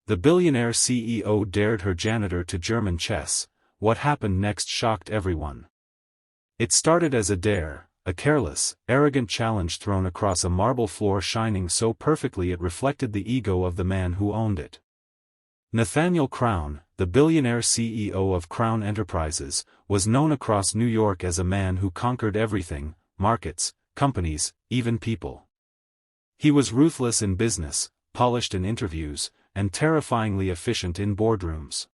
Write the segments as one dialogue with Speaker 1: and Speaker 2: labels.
Speaker 1: The billionaire CEO dared her janitor to German chess. What happened next shocked everyone. It started as a dare, a careless, arrogant challenge thrown across a marble floor shining so perfectly it reflected the ego of the man who owned it. Nathaniel Crown, the billionaire CEO of Crown Enterprises, was known across New York as a man who conquered everything: markets, companies, even people. He was ruthless in business, polished in interviews, and terrifyingly efficient in boardrooms.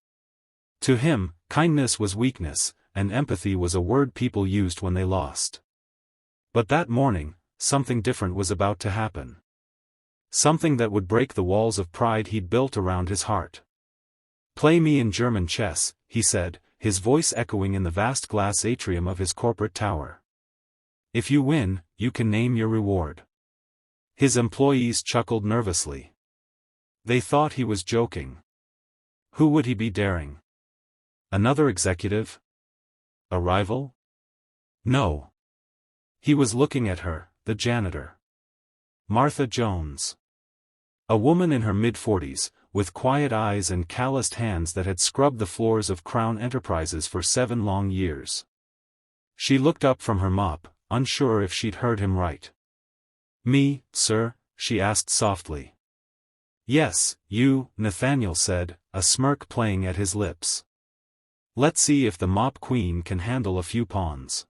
Speaker 1: To him, kindness was weakness, and empathy was a word people used when they lost. But that morning, something different was about to happen. Something that would break the walls of pride he'd built around his heart. "Play me in German chess," he said, his voice echoing in the vast glass atrium of his corporate tower. "If you win, you can name your reward." His employees chuckled nervously. They thought he was joking. Who would he be daring? Another executive? A rival? No. He was looking at her, the janitor. Martha Jones. A woman in her mid-40s, with quiet eyes and calloused hands that had scrubbed the floors of Crown Enterprises for 7 long years. She looked up from her mop, unsure if she'd heard him right. "Me, sir?" she asked softly. "Yes, you," Nathaniel said, a smirk playing at his lips. "Let's see if the mop queen can handle a few pawns."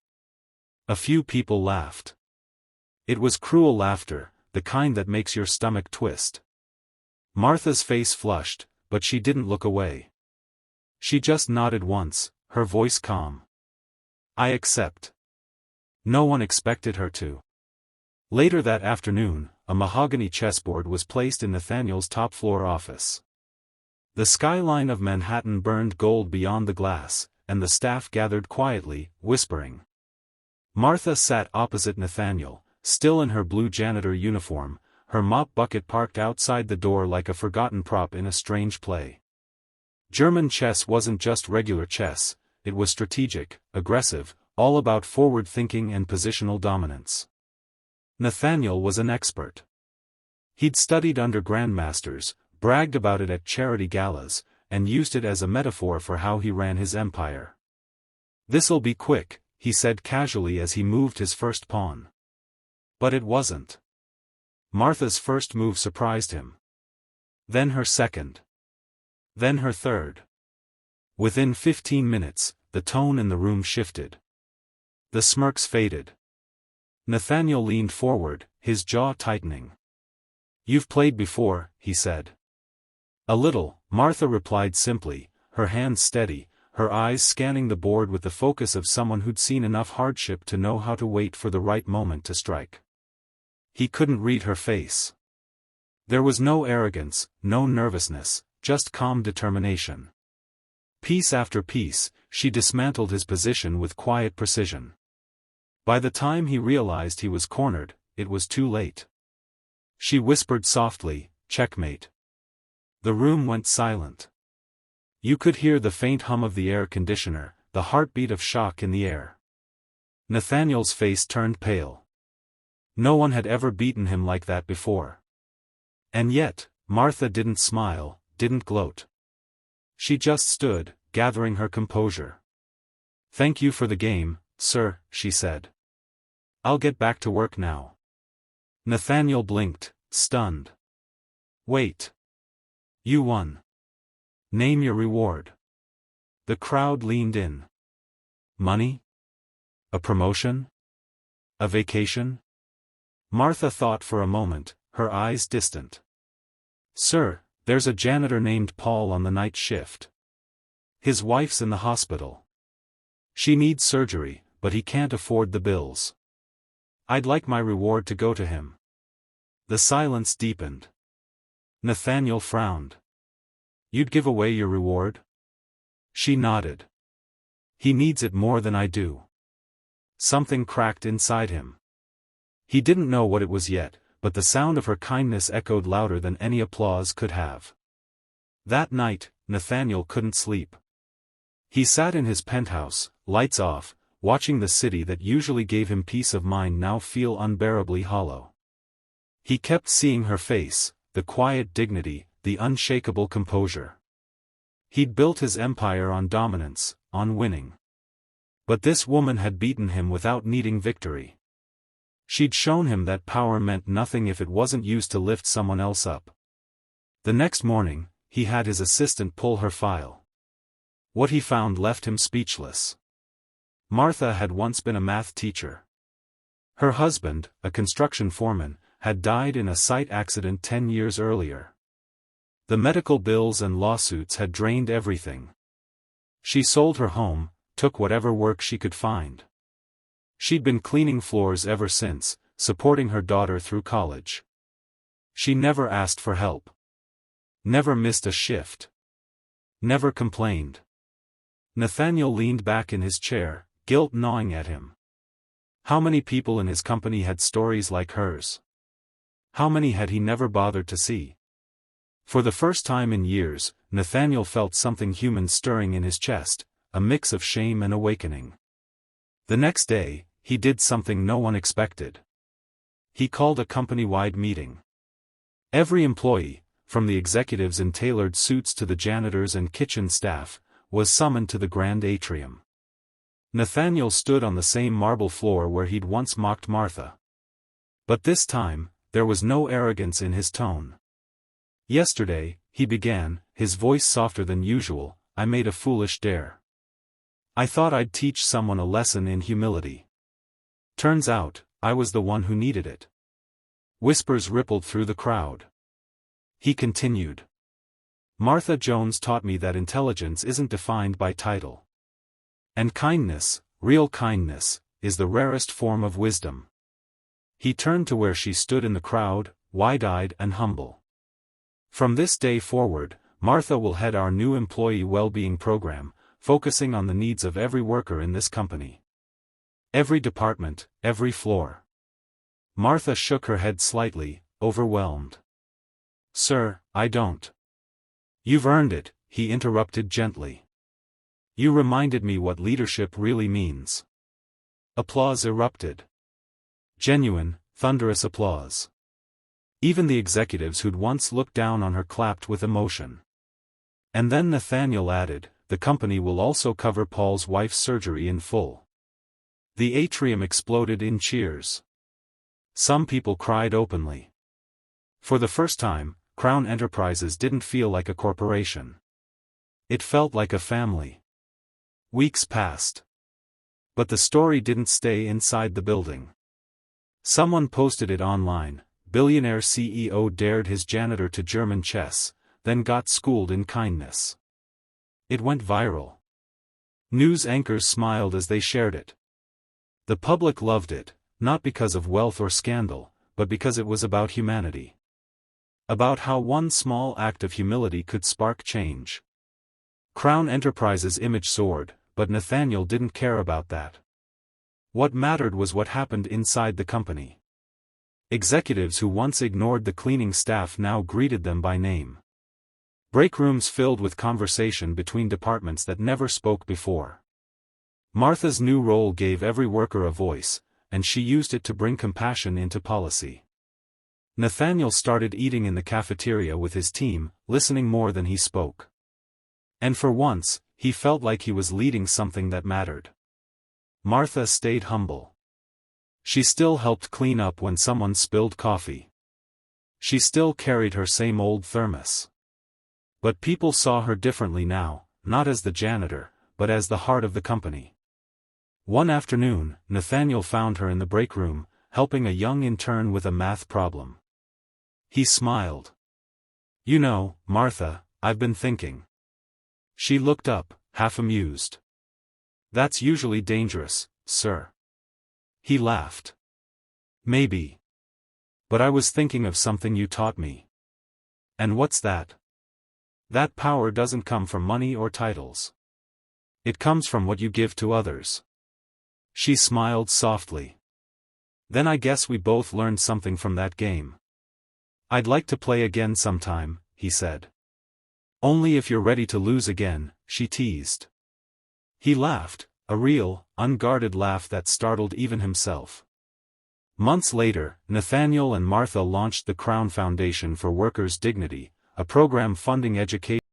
Speaker 1: A few people laughed. It was cruel laughter, the kind that makes your stomach twist. Martha's face flushed, but she didn't look away. She just nodded once, her voice calm. "I accept." No one expected her to. Later that afternoon, a mahogany chessboard was placed in Nathaniel's top-floor office. The skyline of Manhattan burned gold beyond the glass, and the staff gathered quietly, whispering. Martha sat opposite Nathaniel, still in her blue janitor uniform, her mop bucket parked outside the door like a forgotten prop in a strange play. German chess wasn't just regular chess, it was strategic, aggressive, all about forward thinking and positional dominance. Nathaniel was an expert. He'd studied under grandmasters, bragged about it at charity galas, and used it as a metaphor for how he ran his empire. "This'll be quick," he said casually as he moved his first pawn. But it wasn't. Martha's first move surprised him. Then her second. Then her third. Within 15 minutes, the tone in the room shifted. The smirks faded. Nathaniel leaned forward, his jaw tightening. "You've played before," he said. "A little," Martha replied simply, her hands steady, her eyes scanning the board with the focus of someone who'd seen enough hardship to know how to wait for the right moment to strike. He couldn't read her face. There was no arrogance, no nervousness, just calm determination. Piece after piece, she dismantled his position with quiet precision. By the time he realized he was cornered, it was too late. She whispered softly, "Checkmate." The room went silent. You could hear the faint hum of the air conditioner, the heartbeat of shock in the air. Nathaniel's face turned pale. No one had ever beaten him like that before. And yet, Martha didn't smile, didn't gloat. She just stood, gathering her composure. "Thank you for the game, sir," she said. "I'll get back to work now." Nathaniel blinked, stunned. "Wait. You won. Name your reward." The crowd leaned in. "Money? A promotion? A vacation?" Martha thought for a moment, her eyes distant. "Sir, there's a janitor named Paul on the night shift. His wife's in the hospital. She needs surgery, but he can't afford the bills. I'd like my reward to go to him." The silence deepened. Nathaniel frowned. "You'd give away your reward?" She nodded. "He needs it more than I do." Something cracked inside him. He didn't know what it was yet, but the sound of her kindness echoed louder than any applause could have. That night, Nathaniel couldn't sleep. He sat in his penthouse, lights off, watching the city that usually gave him peace of mind now feel unbearably hollow. He kept seeing her face, the quiet dignity, the unshakable composure. He'd built his empire on dominance, on winning. But this woman had beaten him without needing victory. She'd shown him that power meant nothing if it wasn't used to lift someone else up. The next morning, he had his assistant pull her file. What he found left him speechless. Martha had once been a math teacher. Her husband, a construction foreman, had died in a site accident 10 years earlier. The medical bills and lawsuits had drained everything. She sold her home, took whatever work she could find. She'd been cleaning floors ever since, supporting her daughter through college. She never asked for help. Never missed a shift. Never complained. Nathaniel leaned back in his chair, guilt gnawing at him. How many people in his company had stories like hers? How many had he never bothered to see? For the first time in years, Nathaniel felt something human stirring in his chest, a mix of shame and awakening. The next day, he did something no one expected. He called a company-wide meeting. Every employee, from the executives in tailored suits to the janitors and kitchen staff, was summoned to the grand atrium. Nathaniel stood on the same marble floor where he'd once mocked Martha. But this time, there was no arrogance in his tone. Yesterday, he began, his voice softer than usual, I made a foolish dare. I thought I'd teach someone a lesson in humility. Turns out, I was the one who needed it. Whispers rippled through the crowd. He continued. Martha Jones taught me that intelligence isn't defined by title. And kindness, real kindness, is the rarest form of wisdom. He turned to where she stood in the crowd, wide-eyed and humble. From this day forward, Martha will head our new employee well-being program, focusing on the needs of every worker in this company. Every department, every floor. Martha shook her head slightly, overwhelmed. Sir, I don't. You've earned it, he interrupted gently. You reminded me what leadership really means. Applause erupted. Genuine, thunderous applause. Even the executives who'd once looked down on her clapped with emotion. And then Nathaniel added, the company will also cover Paul's wife's surgery in full. The atrium exploded in cheers. Some people cried openly. For the first time, Crown Enterprises didn't feel like a corporation. It felt like a family. Weeks passed. But the story didn't stay inside the building. Someone posted it online. Billionaire CEO dared his janitor to German chess, then got schooled in kindness. It went viral. News anchors smiled as they shared it. The public loved it, not because of wealth or scandal, but because it was about humanity. About how one small act of humility could spark change. Crown Enterprises' image soared, but Nathaniel didn't care about that. What mattered was what happened inside the company. Executives who once ignored the cleaning staff now greeted them by name. Break rooms filled with conversation between departments that never spoke before. Martha's new role gave every worker a voice, and she used it to bring compassion into policy. Nathaniel started eating in the cafeteria with his team, listening more than he spoke. And for once, he felt like he was leading something that mattered. Martha stayed humble. She still helped clean up when someone spilled coffee. She still carried her same old thermos. But people saw her differently now, not as the janitor, but as the heart of the company. One afternoon, Nathaniel found her in the break room, helping a young intern with a math problem. He smiled. You know, Martha, I've been thinking. She looked up, half amused. That's usually dangerous, sir. He laughed. Maybe. But I was thinking of something you taught me. And what's that? That power doesn't come from money or titles. It comes from what you give to others. She smiled softly. Then I guess we both learned something from that game. I'd like to play again sometime, he said. Only if you're ready to lose again, she teased. He laughed, a real, unguarded laugh that startled even himself. Months later, Nathaniel and Martha launched the Crown Foundation for Workers' Dignity, a program funding education